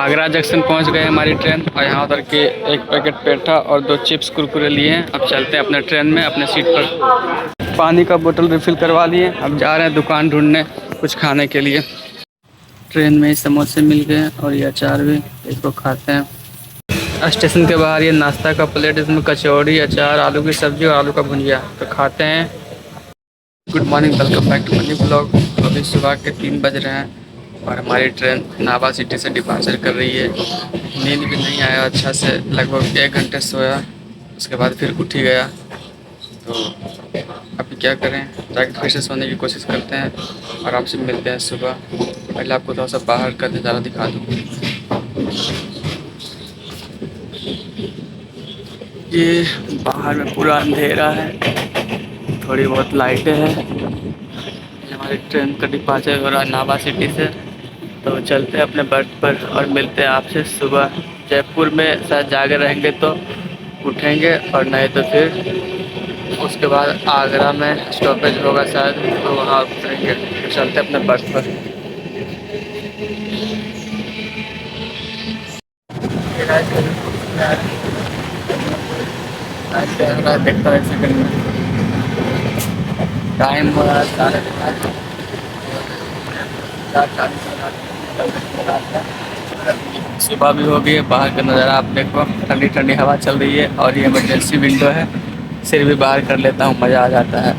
Agra junction पहुंच गए हमारी ट्रेन और यहाँ उतर के एक पैकेट पेठा और 2 चिप्स कुरकुरे लिए हैं। अब चलते हैं अपने ट्रेन में अपने सीट पर। पानी का बोतल रिफ़िल करवा लिए। अब जा रहे हैं दुकान ढूंढने कुछ खाने के लिए। ट्रेन में ही समोसे मिल गए और ये अचार भी, इसको खाते हैं। स्टेशन के बाहर ये नाश्ता का प्लेट, इसमें कचौड़ी, अचार, आलू की सब्ज़ी और आलू का भुजिया, तो खाते हैं। Good morning, welcome back to money blog. अभी सुबह के 3 बज रहे हैं और हमारी ट्रेन नाभा सिटी से डिपार्चर कर रही है। नींद भी नहीं आया अच्छा से, लगभग 1 घंटे सोया, उसके बाद फिर उठ ही गया। तो अभी क्या करें, जाके फिर से सोने की कोशिश करते हैं और आपसे मिलते हैं सुबह। पहले आपको थोड़ा सा बाहर का नज़ारा दिखा दूँ। ये बाहर में पूरा अंधेरा है, थोड़ी बहुत लाइटें हैं। हमारी ट्रेन का डिपार्चर हो रहा है नाभा सिटी से, तो चलते हैं अपने बर्थ पर और मिलते हैं आपसे सुबह। जयपुर में शायद जाके रहेंगे तो उठेंगे, और नहीं तो फिर उसके बाद आगरा में स्टॉपेज होगा शायद, तो वहाँ उतरेंगे। तो चलते हैं अपने बर्थ पर। देखता है सेकंड में टाइम हो रहा है 4:40। सुबह भी हो गई है, बाहर का नज़ारा आप देखो, ठंडी ठंडी हवा चल रही है और ये इमरजेंसी विंडो है, सिर भी बाहर कर लेता हूँ, मज़ा आ जाता है।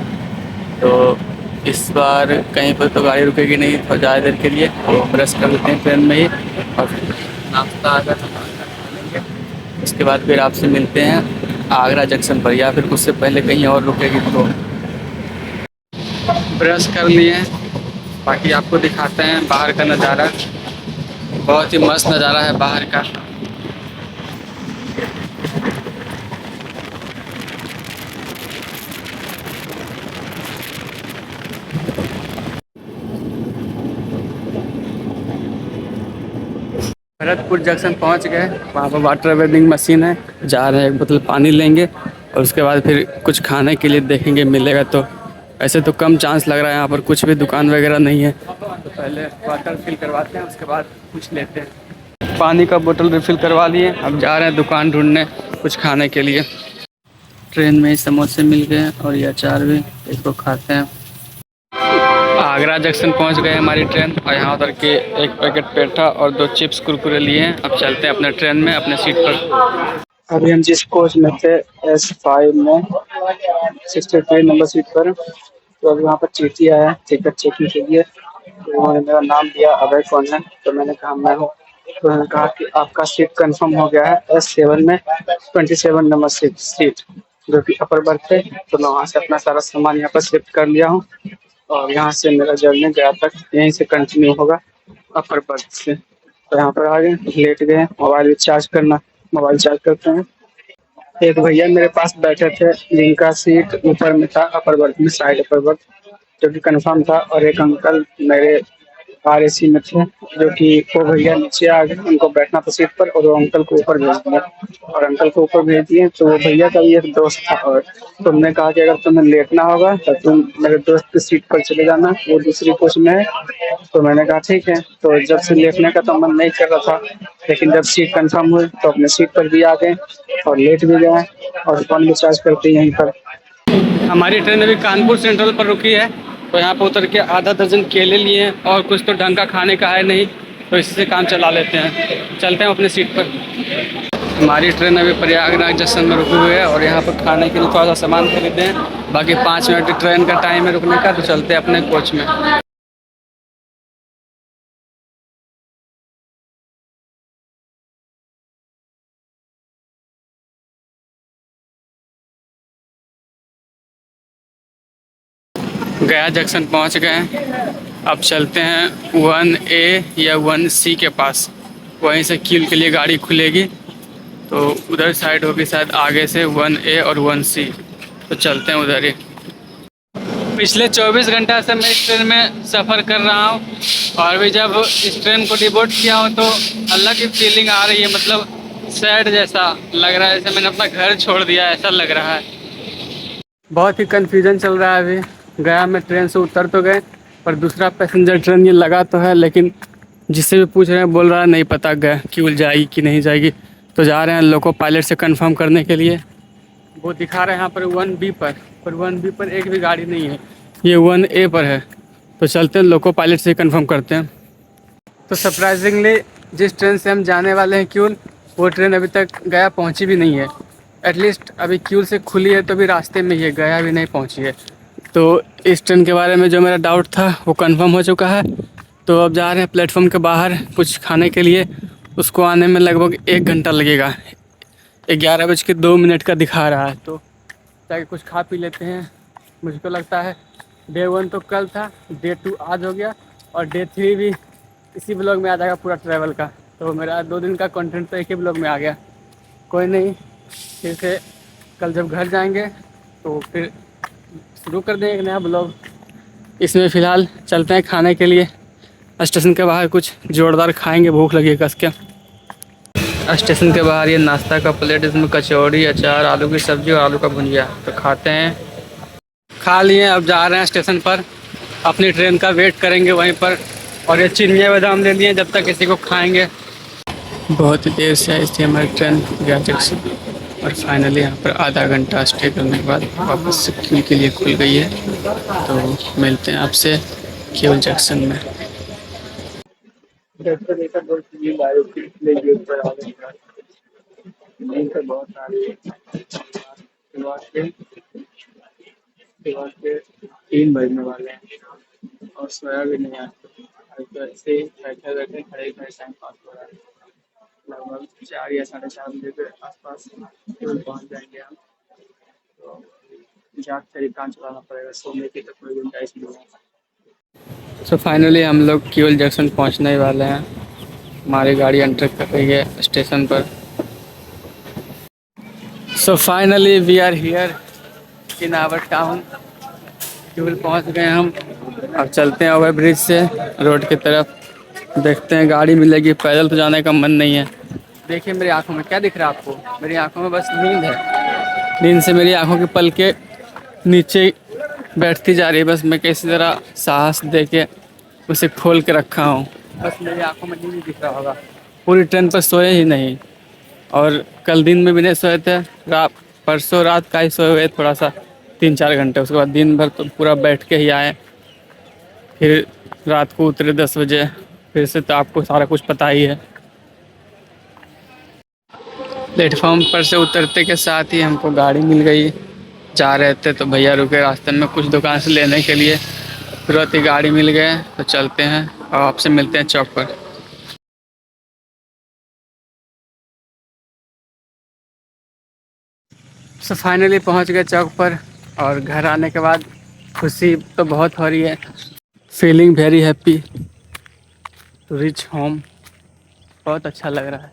तो इस बार कहीं पर तो गाड़ी रुकेगी नहीं तो ज़्यादा देर के लिए, तो ब्रश कर लेते हैं ट्रेन में ही और फिर नाश्ता अगर लेंगे। उसके बाद फिर आपसे मिलते हैं आगरा जंक्शन पर, या फिर उससे पहले कहीं और रुकेगी तो। ब्रश कर लिए, बाकी आपको दिखाते हैं बाहर का नज़ारा। बहुत ही मस्त नज़ारा है बाहर का। भरतपुर जंक्शन पहुंच गए, वहाँ पर वाटर वेंडिंग मशीन है, जा रहे हैं, एक बोतल पानी लेंगे और उसके बाद फिर कुछ खाने के लिए देखेंगे मिलेगा तो। ऐसे तो कम चांस लग रहा है, यहाँ पर कुछ भी दुकान वगैरह नहीं है, तो पहले वाटर फिल करवाते हैं, उसके बाद कुछ लेते हैं। पानी का बोतल रिफ़िल करवा लिए। अब जा रहे हैं दुकान ढूंढने कुछ खाने के लिए। ट्रेन में ही समोसे मिल गए और ये अचार भी, इसको खाते हैं। आगरा जंक्शन पहुंच गए हमारी ट्रेन और यहाँ उतर के एक पैकेट पेठा और 2 चिप्स कुरकुरे लिए हैं। अब चलते हैं अपने ट्रेन में अपने सीट पर। अभी हम जिस कोच में थे S5 में 63 नंबर सीट पर, तो अभी वहाँ पर चीटी आया टिकट चेकिंग के लिए। तो उन्होंने मेरा नाम दिया, अभय कौन है, तो मैंने कहा मैं हूँ। तो उन्होंने कहा कि आपका सीट कंफर्म हो गया है S7 में 27 नंबर सीट, जो कि अपर बर्थ है। तो मैं वहाँ से अपना सारा सामान यहाँ पर शिफ्ट कर लिया हूँ और यहाँ से मेरा जर्नी गया तक यहीं से कंटिन्यू होगा अपर बर्थ से। तो यहाँ पर आ गए, लेट गए, मोबाइल चार्ज करना, मोबाइल चार्ज करते हैं। एक भैया मेरे पास बैठे थे जिनका सीट ऊपर में था, अपर बर्थ में, साइड अपर बर्थ, जो कि कंफर्म था। और एक अंकल मेरे RAC में थे, जो कि वो भैया नीचे आ गए, उनको बैठना था सीट पर और वो अंकल को ऊपर भेज दिया। और अंकल को ऊपर भेज दिए तो वो भैया का भी एक दोस्त था, और तुमने कहा कि अगर तुम्हें लेटना होगा तो तुम मेरे दोस्त की सीट पर चले जाना, वो दूसरी कोच में है। तो मैंने कहा ठीक है। तो जब से लेटने का तो मन नहीं कर रहा था, लेकिन जब सीट कंफर्म हुई तो अपने सीट पर भी आ गए और लेट भी गए और फोन भी चार्ज करते यहीं पर। हमारी ट्रेन अभी कानपुर सेंट्रल पर रुकी है, तो यहाँ पर उतर के आधा दर्जन केले लिए हैं और कुछ तो ढंग का खाने का है नहीं, तो इससे काम चला लेते हैं। चलते हैं अपने सीट पर। हमारी ट्रेन अभी प्रयागराज जंक्शन में रुकी हुई है और यहाँ पर खाने के लिए थोड़ा सा सामान खरीदे हैं। बाकी 5 मिनट ट्रेन का टाइम है रुकने का, तो चलते हैं अपने कोच में। गया जंक्शन पहुँच गए हैं, अब चलते हैं 1A या 1C के पास, वहीं से कील के लिए गाड़ी खुलेगी, तो उधर साइड होगी शायद आगे से 1A और 1C, तो चलते हैं उधर ही। पिछले 24 घंटा से मैं इस ट्रेन में सफ़र कर रहा हूँ और अभी जब इस ट्रेन को डिबोर्ड किया हूँ तो अलग ही फीलिंग आ रही है, मतलब सैड जैसा लग रहा है, जैसे मैंने अपना घर छोड़ दिया ऐसा लग रहा है। बहुत ही कन्फ्यूजन चल रहा है। अभी गया में ट्रेन से उतर तो गए, पर दूसरा पैसेंजर ट्रेन ये लगा तो है, लेकिन जिससे भी पूछ रहे हैं बोल रहा है नहीं पता गया क्यों जाएगी कि नहीं जाएगी। तो जा रहे हैं लोको पायलट से कंफर्म करने के लिए। वो दिखा रहे हैं यहाँ पर 1B पर 1B पर एक भी गाड़ी नहीं है, ये 1A पर है। तो चलते हैं लोको पायलट से कंफर्म करते हैं। तो सरप्राइजिंगली जिस ट्रेन से हम जाने वाले हैं क्यूल, वो ट्रेन अभी तक गया पहुंची भी नहीं है। एटलीस्ट अभी क्यूल से खुली है तो भी रास्ते में ही है, गया भी नहीं पहुंची है। तो इस ट्रेन के बारे में जो मेरा डाउट था वो कंफर्म हो चुका है। तो अब जा रहे हैं प्लेटफॉर्म के बाहर कुछ खाने के लिए। उसको आने में लगभग 1 घंटा लगेगा। 11:02 का दिखा रहा है, तो जाके कुछ खा पी लेते हैं। मुझको लगता है डे 1 तो कल था, डे 2 आज हो गया और डे 3 भी इसी ब्लॉग में आ जाएगा पूरा ट्रैवल का। तो मेरा 2 दिन का कंटेंट तो एक ही ब्लॉग में आ गया। कोई नहीं, फिर से कल जब घर जाएंगे तो फिर शुरू कर देंगे एक नया ब्लॉग। इसमें फ़िलहाल चलते हैं खाने के लिए। स्टेशन के बाहर कुछ जोरदार खाएंगे, भूख लगी है कस के। स्टेशन के बाहर ये नाश्ता का प्लेट, इसमें कचौड़ी, अचार, आलू की सब्ज़ी और आलू का भुजिया। तो खाते हैं। खा लिए, अब जा रहे हैं स्टेशन पर, अपनी ट्रेन का वेट करेंगे वहीं पर। और ये चिनिया बादाम ले लिए, जब तक किसी को खाएंगे। बहुत ही देर से आई थी हमारी ट्रेन गया जंक्शन, और फाइनली यहाँ पर आधा घंटा स्टे करने के बाद वापस सिक्किम के लिए खुल गई है। तो मिलते हैं आपसे केवल जंक्शन में। के 3 बजने वाले हैं और सोया भी नहीं है। तो ऐसे ही बैठे बैठे खड़े खड़े टाइम पास हो रहा है। लगभग 4 या 4:30 बजे के आसपास पहुँच जाएंगे हम। तो जाग कर ही काम चलाना पड़ेगा, सोने की तो कोई गुंजाइश नहीं है। सो फाइनली हम लोग केवल जंक्शन पहुँचने वाले हैं। हमारी गाड़ी एंटर कर रही है स्टेशन पर। So finally we are here in our town. केवल पहुंच गए हम। अब चलते हैं ओवर ब्रिज से रोड की तरफ, देखते हैं गाड़ी मिलेगी। पैदल तो जाने का मन नहीं है। देखिए मेरी आंखों में क्या दिख रहा है आपको? मेरी आंखों में बस नींद है। नींद से मेरी आंखों की पलकें नीचे बैठती जा रही है। बस मैं किसी तरह साहस दे के उसे खोल के रखा हूँ। बस मेरी आंखों में नींद दिख रहा होगा। पूरी ट्रेन पर सोए ही नहीं, और कल दिन में भी नहीं सोए थे। परसों रात का ही सोए हुए थोड़ा सा 3-4 घंटे। उसके बाद दिन भर तो पूरा बैठ के ही आए। फिर रात को उतरे 10 बजे फिर से। तो आपको सारा कुछ पता ही है। प्लेटफॉर्म पर से उतरते के साथ ही हमको गाड़ी मिल गई। जा रहे थे तो भैया रुके रास्ते में कुछ दुकान से लेने के लिए, तुरंत ही गाड़ी मिल गए। तो चलते हैं और आपसे मिलते हैं चौक पर। सो फाइनली पहुंच गए चौक पर, और घर आने के बाद खुशी तो बहुत हो रही है। Feeling very happy to reach home. बहुत अच्छा लग रहा है।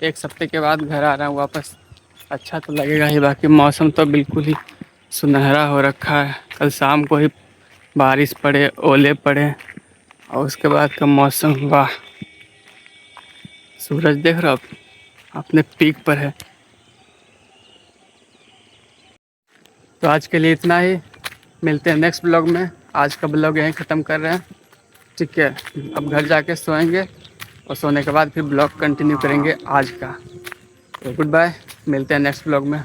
1 हफ्ते के बाद घर आ रहा हूँ वापस। अच्छा तो लगेगा ही। बाकी मौसम तो बिल्कुल ही सुनहरा हो रखा है। कल शाम को ही बारिश पड़े, ओले पड़े, और उसके बाद का मौसम, वाह। सूरज देख रहे हो आप, अपने पीक पर है। तो आज के लिए इतना ही। मिलते हैं नेक्स्ट ब्लॉग में। आज का ब्लॉग यहीं ख़त्म कर रहे हैं, ठीक है। अब घर जाके सोएंगे, और सोने के बाद फिर ब्लॉग कंटिन्यू करेंगे आज का। तो गुड बाय, मिलते हैं नेक्स्ट ब्लॉग में।